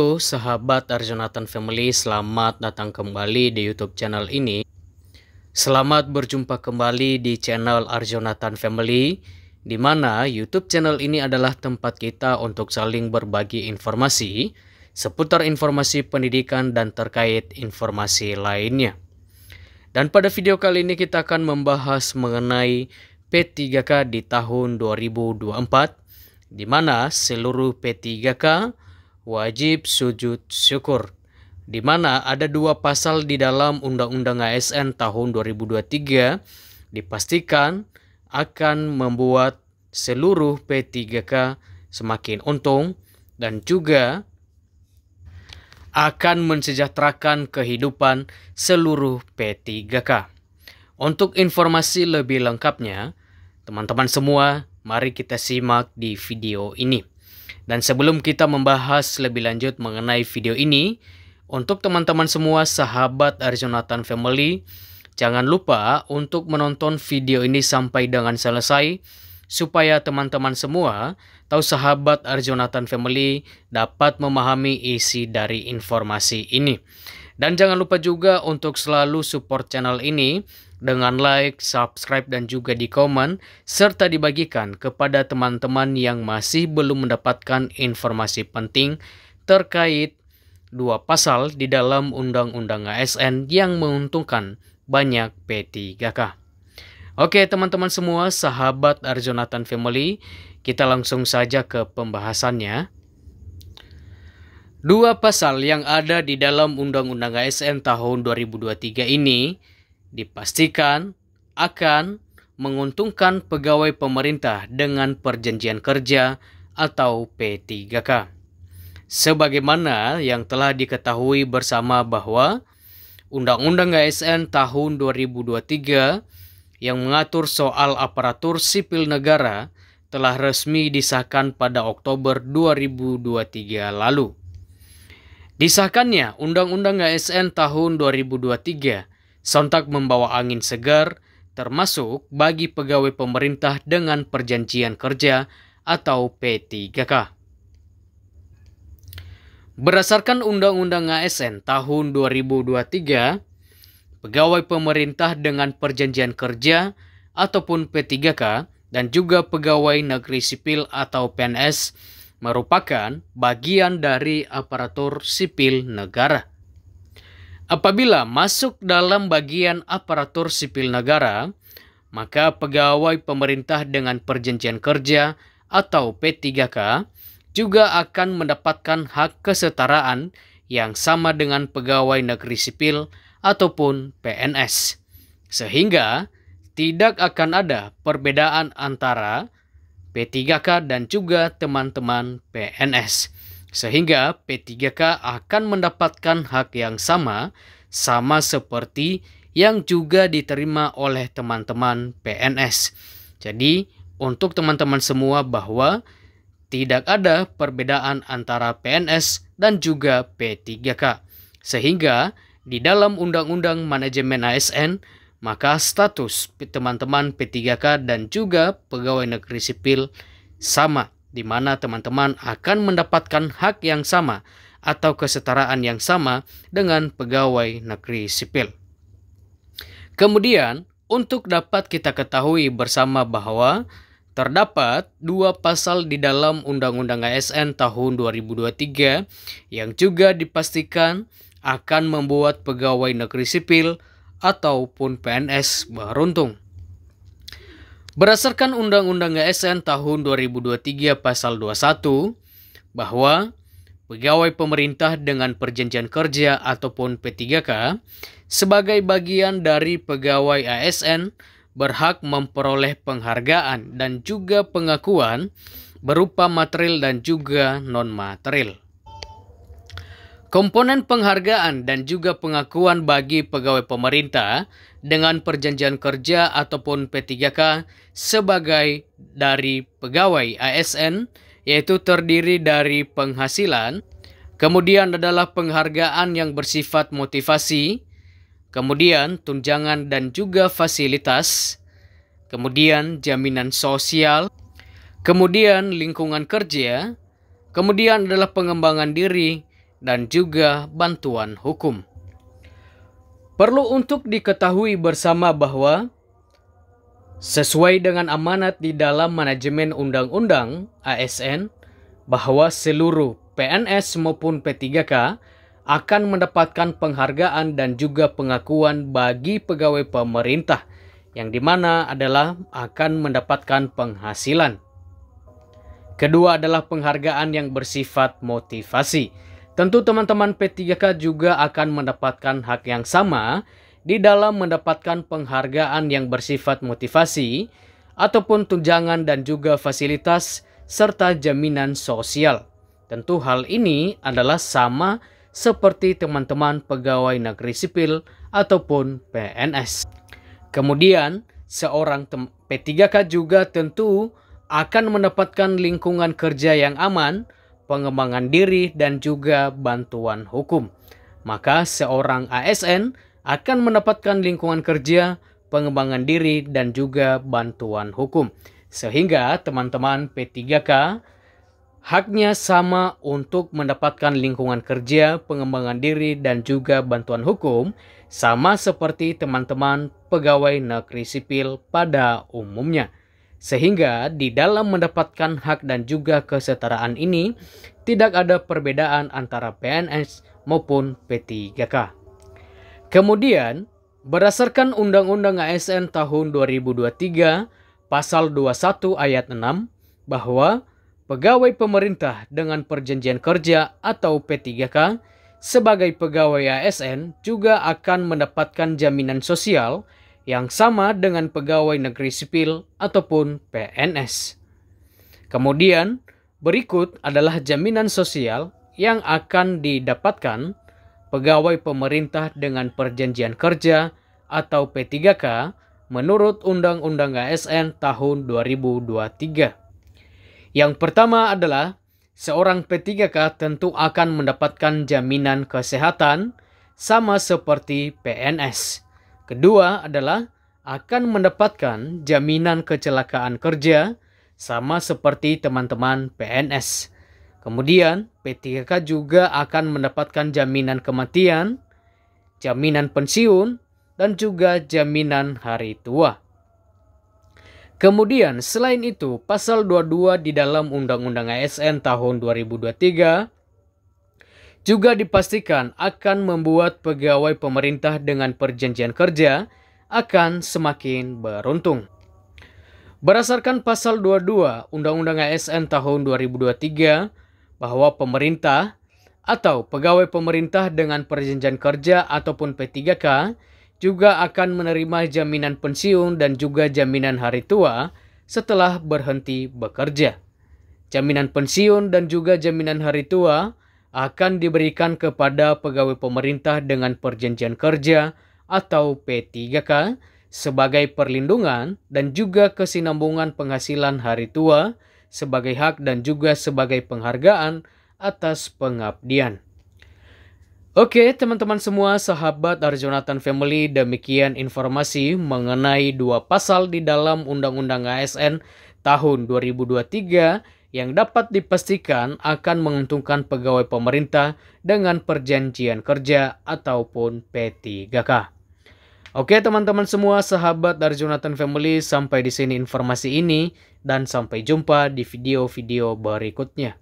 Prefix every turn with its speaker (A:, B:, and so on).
A: Halo sahabat Arjonatan Family, selamat datang kembali di YouTube channel ini. Selamat berjumpa kembali di channel Arjonatan Family, di mana YouTube channel ini adalah tempat kita untuk saling berbagi informasi seputar informasi pendidikan dan terkait informasi lainnya. Dan pada video kali ini kita akan membahas mengenai P3K di tahun 2024, di mana seluruh P3K wajib sujud syukur, di mana ada dua pasal di dalam Undang-Undang ASN tahun 2023 dipastikan akan membuat seluruh P3K semakin untung dan juga akan mensejahterakan kehidupan seluruh P3K. Untuk informasi lebih lengkapnya, teman-teman semua, mari kita simak di video ini. Dan sebelum kita membahas lebih lanjut mengenai video ini, untuk teman-teman semua sahabat Arjonatan Family, jangan lupa untuk menonton video ini sampai dengan selesai, supaya teman-teman semua tahu sahabat Arjonatan Family dapat memahami isi dari informasi ini. Dan jangan lupa juga untuk selalu support channel ini dengan like, subscribe, dan juga di komen, serta dibagikan kepada teman-teman yang masih belum mendapatkan informasi penting terkait dua pasal di dalam Undang-Undang ASN yang menguntungkan banyak P3K. Oke teman-teman semua, sahabat Arjonatan Family, kita langsung saja ke pembahasannya. Dua pasal yang ada di dalam Undang-Undang ASN tahun 2023 ini dipastikan akan menguntungkan pegawai pemerintah dengan perjanjian kerja atau P3K. Sebagaimana yang telah diketahui bersama bahwa Undang-Undang ASN tahun 2023 yang mengatur soal aparatur sipil negara telah resmi disahkan pada Oktober 2023 lalu. Disahkannya Undang-Undang ASN tahun 2023 sontak membawa angin segar, termasuk bagi pegawai pemerintah dengan perjanjian kerja atau P3K. Berdasarkan Undang-Undang ASN tahun 2023, pegawai pemerintah dengan perjanjian kerja ataupun P3K dan juga pegawai negeri sipil atau PNS merupakan bagian dari aparatur sipil negara. Apabila masuk dalam bagian aparatur sipil negara, maka pegawai pemerintah dengan perjanjian kerja atau P3K juga akan mendapatkan hak kesetaraan yang sama dengan pegawai negeri sipil ataupun PNS. Sehingga tidak akan ada perbedaan antara P3K dan juga teman-teman PNS. Sehingga P3K akan mendapatkan hak yang sama seperti yang juga diterima oleh teman-teman PNS. Jadi, untuk teman-teman semua bahwa tidak ada perbedaan antara PNS dan juga P3K. Sehingga di dalam Undang-Undang Manajemen ASN, maka status teman-teman P3K dan juga pegawai negeri sipil sama, di mana teman-teman akan mendapatkan hak yang sama atau kesetaraan yang sama dengan pegawai negeri sipil. Kemudian, untuk dapat kita ketahui bersama bahwa terdapat dua pasal di dalam Undang-Undang ASN tahun 2023 yang juga dipastikan akan membuat pegawai negeri sipil ataupun PNS beruntung. Berdasarkan Undang-Undang ASN tahun 2023 pasal 21 bahwa pegawai pemerintah dengan perjanjian kerja ataupun P3K sebagai bagian dari pegawai ASN berhak memperoleh penghargaan dan juga pengakuan berupa material dan juga non-material. Komponen penghargaan dan juga pengakuan bagi pegawai pemerintah dengan perjanjian kerja ataupun P3K sebagai dari pegawai ASN yaitu terdiri dari penghasilan, kemudian adalah penghargaan yang bersifat motivasi, kemudian tunjangan dan juga fasilitas, kemudian jaminan sosial, kemudian lingkungan kerja, kemudian adalah pengembangan diri, dan juga bantuan hukum. Perlu untuk diketahui bersama bahwa sesuai dengan amanat di dalam manajemen undang-undang ASN, bahwa seluruh PNS maupun P3K akan mendapatkan penghargaan dan juga pengakuan bagi pegawai pemerintah, yang dimana adalah akan mendapatkan penghasilan. Kedua adalah penghargaan yang bersifat motivasi. Tentu teman-teman P3K juga akan mendapatkan hak yang sama di dalam mendapatkan penghargaan yang bersifat motivasi ataupun tunjangan dan juga fasilitas serta jaminan sosial. Tentu hal ini adalah sama seperti teman-teman pegawai negeri sipil ataupun PNS. Kemudian seorang P3K juga tentu akan mendapatkan lingkungan kerja yang aman, pengembangan diri, dan juga bantuan hukum. Maka seorang ASN akan mendapatkan lingkungan kerja, pengembangan diri, dan juga bantuan hukum. Sehingga teman-teman P3K haknya sama untuk mendapatkan lingkungan kerja, pengembangan diri, dan juga bantuan hukum, sama seperti teman-teman pegawai negeri sipil pada umumnya. Sehingga di dalam mendapatkan hak dan juga kesetaraan ini, tidak ada perbedaan antara PNS maupun P3K. Kemudian, berdasarkan Undang-Undang ASN tahun 2023, Pasal 21 ayat 6, bahwa pegawai pemerintah dengan perjanjian kerja atau P3K sebagai pegawai ASN juga akan mendapatkan jaminan sosial yang sama dengan pegawai negeri sipil ataupun PNS. Kemudian, berikut adalah jaminan sosial yang akan didapatkan pegawai pemerintah dengan perjanjian kerja atau P3K menurut Undang-Undang ASN tahun 2023. Yang pertama adalah seorang P3K tentu akan mendapatkan jaminan kesehatan sama seperti PNS. Kedua adalah akan mendapatkan jaminan kecelakaan kerja sama seperti teman-teman PNS. Kemudian P3K juga akan mendapatkan jaminan kematian, jaminan pensiun, dan juga jaminan hari tua. Kemudian selain itu, Pasal 22 di dalam Undang-Undang ASN tahun 2023 juga dipastikan akan membuat pegawai pemerintah dengan perjanjian kerja akan semakin beruntung. Berdasarkan Pasal 22 Undang-Undang ASN tahun 2023, bahwa pemerintah atau pegawai pemerintah dengan perjanjian kerja ataupun P3K juga akan menerima jaminan pensiun dan juga jaminan hari tua setelah berhenti bekerja. Jaminan pensiun dan juga jaminan hari tua akan diberikan kepada pegawai pemerintah dengan perjanjian kerja atau P3K sebagai perlindungan dan juga kesinambungan penghasilan hari tua sebagai hak dan juga sebagai penghargaan atas pengabdian. Oke, teman-teman semua, sahabat Arjonatan Family, demikian informasi mengenai dua pasal di dalam Undang-Undang ASN tahun 2023 yang dapat dipastikan akan menguntungkan pegawai pemerintah dengan perjanjian kerja ataupun P3K. Oke teman-teman semua, sahabat dari Arjonatan Family, sampai di sini informasi ini dan sampai jumpa di video-video berikutnya.